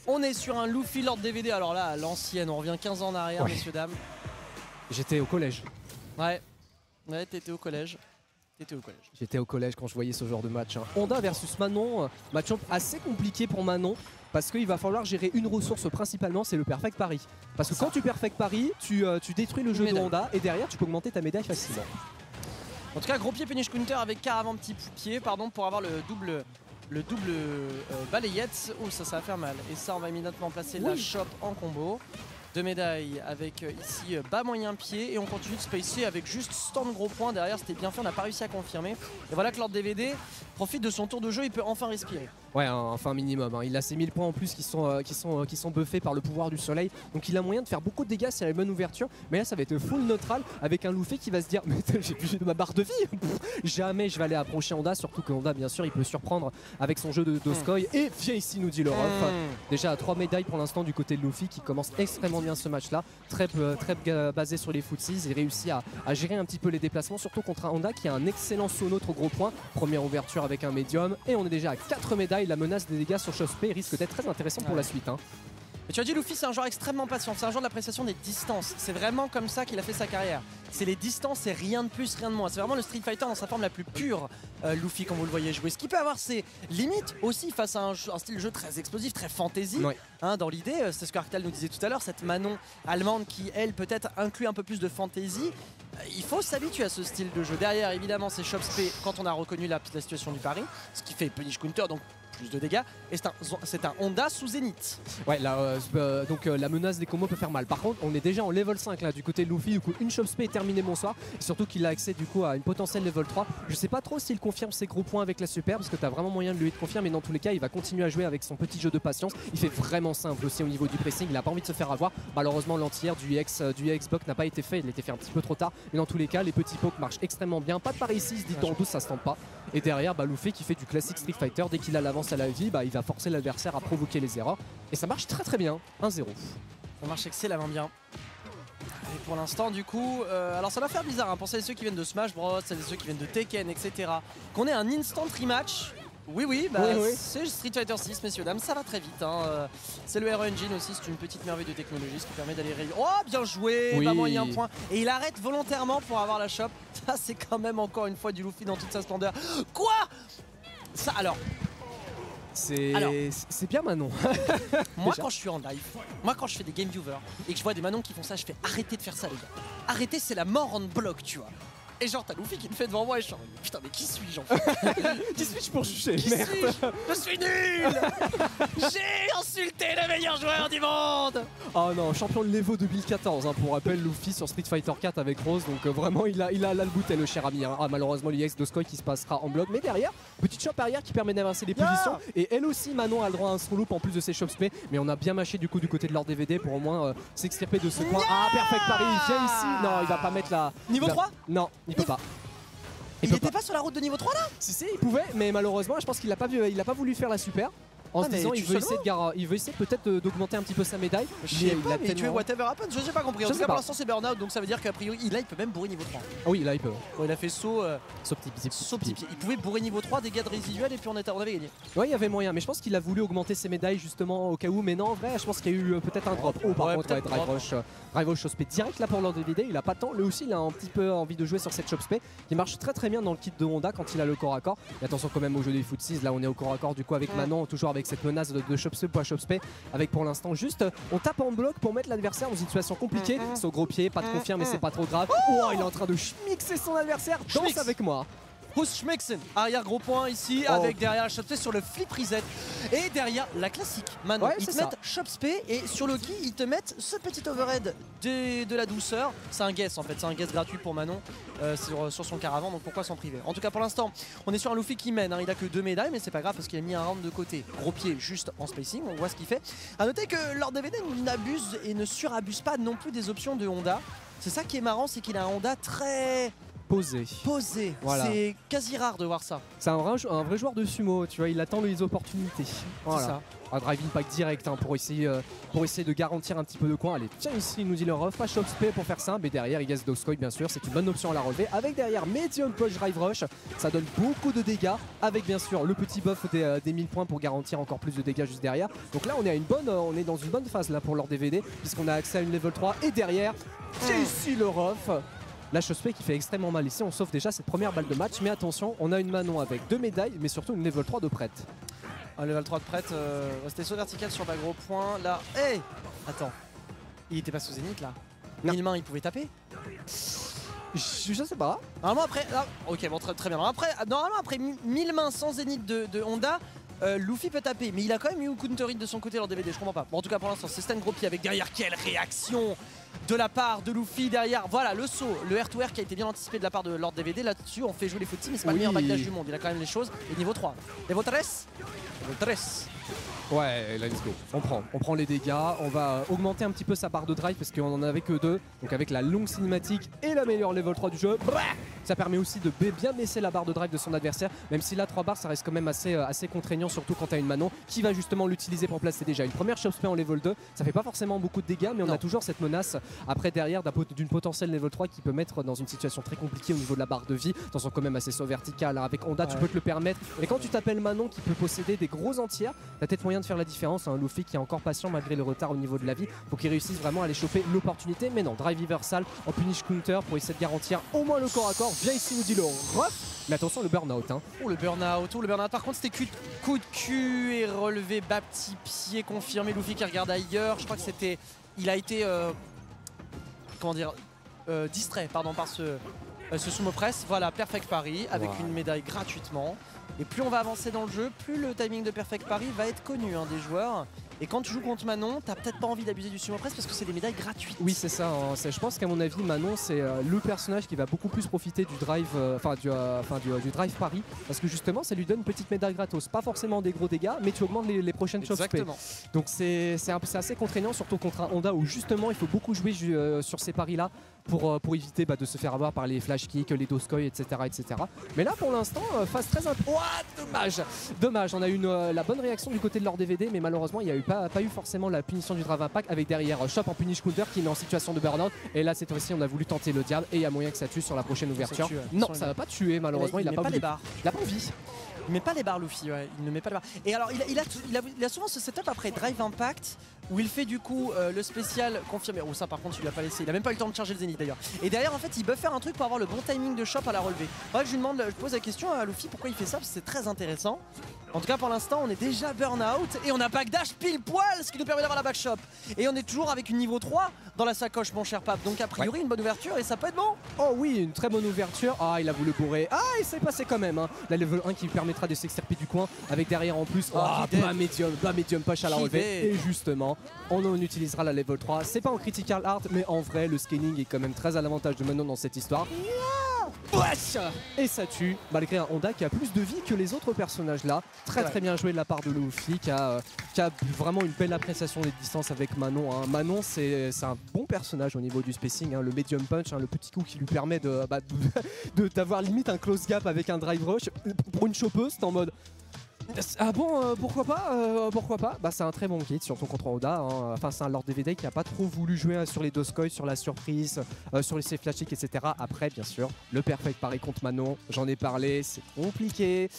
On est sur un Luffy Lord DVD, alors là, à l'ancienne, on revient 15 ans en arrière, messieurs, dames. J'étais au collège. Ouais, t'étais au collège. J'étais au collège quand je voyais ce genre de match. Hein. Honda versus Manon, match assez compliqué pour Manon parce qu'il va falloir gérer une ressource principalement, c'est le Perfect Parry. Parce que quand tu Perfect Parry, tu détruis le jeu de Honda et derrière tu peux augmenter ta médaille facilement. En tout cas, gros pied punish counter avec Caravan petit pied, pardon, pour avoir le double balayette. Oh, ça va faire mal. Et ça, on va immédiatement placer la shop en combo. 2 médailles avec ici bas moyen pied et on continue de spacer avec juste stand gros point derrière, c'était bien fait, on n'a pas réussi à confirmer. Et voilà que Lord DVD profite de son tour de jeu, il peut enfin respirer. Ouais, enfin minimum, hein. Il a ses 1000 points en plus qui sont buffés par le pouvoir du soleil, donc il a moyen de faire beaucoup de dégâts s'il a une bonne ouverture, mais là ça va être full neutral avec un Luffy qui va se dire mais j'ai plus de ma barre de vie, jamais je vais aller approcher Honda, surtout que Honda bien sûr il peut surprendre avec son jeu de Doskoi et viens ici nous dit le ref. Déjà à 3 médailles pour l'instant du côté de Luffy qui commence extrêmement bien ce match là, très basé sur les footsies, il réussit à gérer un petit peu les déplacements, surtout contre un Honda qui a un excellent saut neutre au gros point, première ouverture avec un médium et on est déjà à 4 médailles, la menace des dégâts sur Chopspé risque d'être très intéressant pour la suite. Hein. Mais tu as dit Luffy c'est un joueur extrêmement patient, c'est un joueur de l'appréciation des distances, c'est vraiment comme ça qu'il a fait sa carrière. C'est les distances et rien de plus, rien de moins. C'est vraiment le Street Fighter dans sa forme la plus pure, Luffy, quand vous le voyez jouer. Ce qui peut avoir ses limites aussi face à un style de jeu très explosif, très fantasy. Ouais. Hein, dans l'idée, c'est ce que Arctal nous disait tout à l'heure, cette Manon allemande qui, elle, peut-être inclut un peu plus de fantasy. Il faut s'habituer à ce style de jeu. Derrière, évidemment, c'est Chopspé quand on a reconnu la situation du pari, ce qui fait punish counter, donc plus de dégâts, et c'est un Honda sous Zénith. Ouais, là, donc la menace des combos peut faire mal. Par contre, on est déjà en level 5 là du côté de Luffy, du coup une Chopspé est terminée bonsoir, et surtout qu'il a accès du coup à une potentielle level 3. Je sais pas trop s'il confirme ses gros points avec la super, parce que t'as vraiment moyen de lui confirmer, mais dans tous les cas, il va continuer à jouer avec son petit jeu de patience. Il fait vraiment simple aussi au niveau du pressing, il a pas envie de se faire avoir. Malheureusement, l'anti-air du X-Block n'a pas été fait, il était fait un petit peu trop tard, mais dans tous les cas, les petits pokes marchent extrêmement bien. Pas de pari ici, il se dit dans le 12, ça se tente pas. Et derrière, Luffy qui fait du classique Street Fighter, dès qu'il a l'avance à la vie, il va forcer l'adversaire à provoquer les erreurs. Et ça marche très très bien, 1-0. Ça marche excellemment bien. Et pour l'instant du coup, alors ça va faire bizarre hein, pour celles et ceux qui viennent de Smash Bros, celles et ceux qui viennent de Tekken, etc. Qu'on ait un instant rematch. Oui, c'est Street Fighter 6, messieurs, dames, ça va très vite. Hein. C'est le Hero Engine aussi, c'est une petite merveille de technologie, ce qui permet d'aller réussir. Oh, bien joué, pas moyen point. Et il arrête volontairement pour avoir la shop. Ça, c'est quand même encore une fois du Luffy dans toute sa splendeur. Quoi? Ça, alors. C'est bien Manon. Moi quand je suis en live, moi quand je fais des game viewers et que je vois des Manon qui font ça, je fais arrêtez de faire ça les gars. Arrêtez, c'est la mort en bloc, tu vois. Et genre t'as Luffy qui me fait devant moi et je suis en mode, putain mais qui suis-je en fait? Qui suis-je pour juger? Merde. Je suis nul. J'ai insulté le meilleur joueur du monde. Oh non, champion de l'Evo 2014 hein, pour rappel, Luffy sur Street Fighter 4 avec Rose, donc vraiment il a la bouteille le cher ami. Hein. Ah, malheureusement l'IX Doskoi qui se passera en bloc, mais derrière, petite shop arrière qui permet d'avancer les positions. Et elle aussi, Manon a le droit à un slow loop en plus de ses Chopspé, mais on a bien mâché du coup du côté de leur DVD pour au moins s'extirper de ce coin. Ah, Perfect Parry, il vient ici. Non, il va pas mettre la... Niveau 3? Non, il peut pas. Il était pas sur la route de niveau 3 là? Si, il pouvait, mais malheureusement, je pense qu'il a pas voulu faire la super. En se disant, il veut essayer peut-être d'augmenter un petit peu sa médaille. Je sais pas, mais tu es whatever happens, je sais pas compris. En tout cas, pour l'instant, c'est burn-out, donc ça veut dire qu'a priori, là, il peut même bourrer niveau 3. Ah oui, là, il peut. Bon, il a fait saut petit pied. Il pouvait bourrer niveau 3, dégâts de résiduel, et puis on avait gagné. Ouais, il y avait moyen, mais je pense qu'il a voulu augmenter ses médailles justement au cas où. Mais non, en vrai, je pense qu'il y a eu peut-être un drop. Oh, par contre, Drive Rush Chopspé direct là pour Lord DVD. Il a pas tant, lui aussi, il a un petit peu envie de jouer sur cette Chopspé qui marche très très bien dans le kit de Honda quand il a le corps à corps. Et attention quand même au jeu des footsies. Là, on est au corps à corps du coup avec Manon, toujours avec cette menace de Chopspé pour Chopspé, avec pour l'instant juste on tape en bloc pour mettre l'adversaire dans une situation compliquée. Son gros pied, pas de confirme, mais c'est pas trop grave. Oh, il est en train de schmixer son adversaire. Danse avec moi. Schmixen, arrière gros point ici avec derrière la Chopspé sur le flip reset et derrière la classique Manon. Ils te mettent Chopspé et sur Loki ils te mettent ce petit overhead de la douceur. C'est un guess en fait, c'est un guess gratuit pour Manon sur son caravan, donc pourquoi s'en priver. En tout cas pour l'instant on est sur un Luffy qui mène, hein. Il a que 2 médailles mais c'est pas grave parce qu'il a mis un round de côté. Gros pied juste en spacing, on voit ce qu'il fait. A noter que Lord DVD n'abuse et ne surabuse pas non plus des options de Honda. C'est ça qui est marrant, c'est qu'il a un Honda très posé. Posé, Voilà. c'est quasi rare de voir ça. C'est un vrai joueur de sumo, tu vois, il attend les opportunités. Voilà. C'est ça. Un drive impact direct hein, pour essayer de garantir un petit peu de coin. Allez, tiens ici, il nous dit le ref, pas shop spé pour faire simple. Et derrière, il gagne Doskoy, bien sûr, c'est une bonne option à la relever. Avec derrière, medium push drive rush, ça donne beaucoup de dégâts. Avec bien sûr le petit buff des 1000 points pour garantir encore plus de dégâts juste derrière. Donc là, on est dans une bonne phase là pour leur DVD, puisqu'on a accès à une level 3. Et derrière, c'est ici le ref. La Chospé qui fait extrêmement mal ici, on sauve déjà cette première balle de match. Mais attention, on a une Manon avec 2 médailles, mais surtout une level 3 de prête. Un level 3 de prête, c'était saut vertical sur bas gros point. Là, hey, attends, il était pas sous zénith là. Mille mains, il pouvait taper. Je sais pas. Normalement après, ok bon très bien. Normalement après 1000 mains sans zénith de Honda, Luffy peut taper, mais il a quand même eu un counter hit de son côté lors DVD, je comprends pas. Bon en tout cas pour l'instant c'est Stan Gros Pied avec derrière quelle réaction de la part de Luffy derrière. Voilà le saut, le air to air qui a été bien anticipé de la part de Lord DVD. Là-dessus on fait jouer les footy mais c'est pas le meilleur backdash du monde, il a quand même les choses. Et niveau 3, niveau 3, niveau 3. Ouais, let's go. On prend les dégâts, on va augmenter un petit peu sa barre de drive parce qu'on en avait que 2. Donc avec la longue cinématique et la meilleure level 3 du jeu, ça permet aussi de bien baisser la barre de drive de son adversaire. Même si là 3 barres ça reste quand même assez contraignant, surtout quand t'as une Manon qui va justement l'utiliser pour placer déjà une première shop spé en level 2. Ça fait pas forcément beaucoup de dégâts mais on a toujours cette menace après derrière d'une potentielle level 3 qui peut mettre dans une situation très compliquée au niveau de la barre de vie. Attention quand même assez saut vertical, avec Honda tu peux te le permettre. Mais quand tu t'appelles Manon qui peut posséder des gros entières, t'as peut-être moyen de faire la différence. Luffy qui est encore patient malgré le retard au niveau de la vie. Faut qu'il réussisse vraiment à aller choper l'opportunité. Mais non, drive reversal en punish counter pour essayer de garantir au moins le corps à corps. Viens ici, nous dit le ref. Mais attention, le burn-out. Hein. Oh, le burn-out. Par contre, c'était coup de cul et relevé bas petit pied confirmé. Luffy qui regarde ailleurs. Je crois que c'était. Il a été. Comment dire distrait par ce sumo press. Voilà, perfect parry avec une médaille gratuitement. Et plus on va avancer dans le jeu, plus le timing de perfect parry va être connu des joueurs. Et quand tu joues contre Manon, t'as peut-être pas envie d'abuser du sumo press parce que c'est des médailles gratuites. Oui, c'est ça. Hein. Je pense qu'à mon avis, Manon, c'est le personnage qui va beaucoup plus profiter du drive, du drive pari, parce que justement, ça lui donne une petite médaille gratos. Pas forcément des gros dégâts, mais tu augmentes les prochaines choses. Donc c'est assez contraignant, surtout contre un Honda où justement il faut beaucoup jouer sur ces paris-là pour éviter de se faire avoir par les flash kicks, les doskoy, etc., etc. Mais là, pour l'instant, phase très dommage. On a eu la bonne réaction du côté de leur DVD, mais malheureusement, il n'y a pas eu forcément la punition du drive impact avec derrière Shop en punish counter qui est en situation de burn-out. Et là, cette fois-ci, on a voulu tenter le diable et il y a moyen que ça tue sur la prochaine ouverture. Non, ça va pas tuer, malheureusement, il a pas les barres. Il a pas envie. Il met pas les barres Luffy, ouais. Il ne met pas les barres. Et alors il a souvent ce setup après Drive Impact où il fait du coup le spécial confirmé. Oh ça par contre il lui a pas laissé, il a même pas eu le temps de charger le Zénith d'ailleurs. Et derrière en fait il peut faire un truc pour avoir le bon timing de shop à la relever. Ouais, je pose la question à Luffy pourquoi il fait ça parce que c'est très intéressant. En tout cas pour l'instant on est déjà burn out et on a backdash pile poil ce qui nous permet d'avoir la backshop. Et on est toujours avec une niveau 3 dans la sacoche mon cher Pape. Donc a priori une bonne ouverture et ça peut être bon. Oh oui, une très bonne ouverture. Ah il a voulu bourrer. Ah il s'est passé quand même. Hein. La level 1 qui lui permettra de s'extirper du coin avec derrière en plus bas medium push à la relevée. Et justement on utilisera la level 3. C'est pas en critical art mais en vrai le scaling est quand même très à l'avantage de Manon dans cette histoire. Et ça tue malgré un Honda qui a plus de vie que les autres personnages là. Très bien joué de la part de Luffy qui a vraiment une belle appréciation des distances avec Manon. Hein. Manon c'est un bon personnage au niveau du spacing, hein. Le medium punch, hein, le petit coup qui lui permet d'avoir limite un close gap avec un drive rush. Pour une chopeuse c'est en mode ah bon, pourquoi pas. C'est un très bon kit, surtout contre Honda. Hein. Enfin, c'est un Lord DVD qui a pas trop voulu jouer sur les doskoy, sur la surprise, sur les safe flash kicks, etc. Après, bien sûr, le perfect pari contre Manon, j'en ai parlé, c'est compliqué.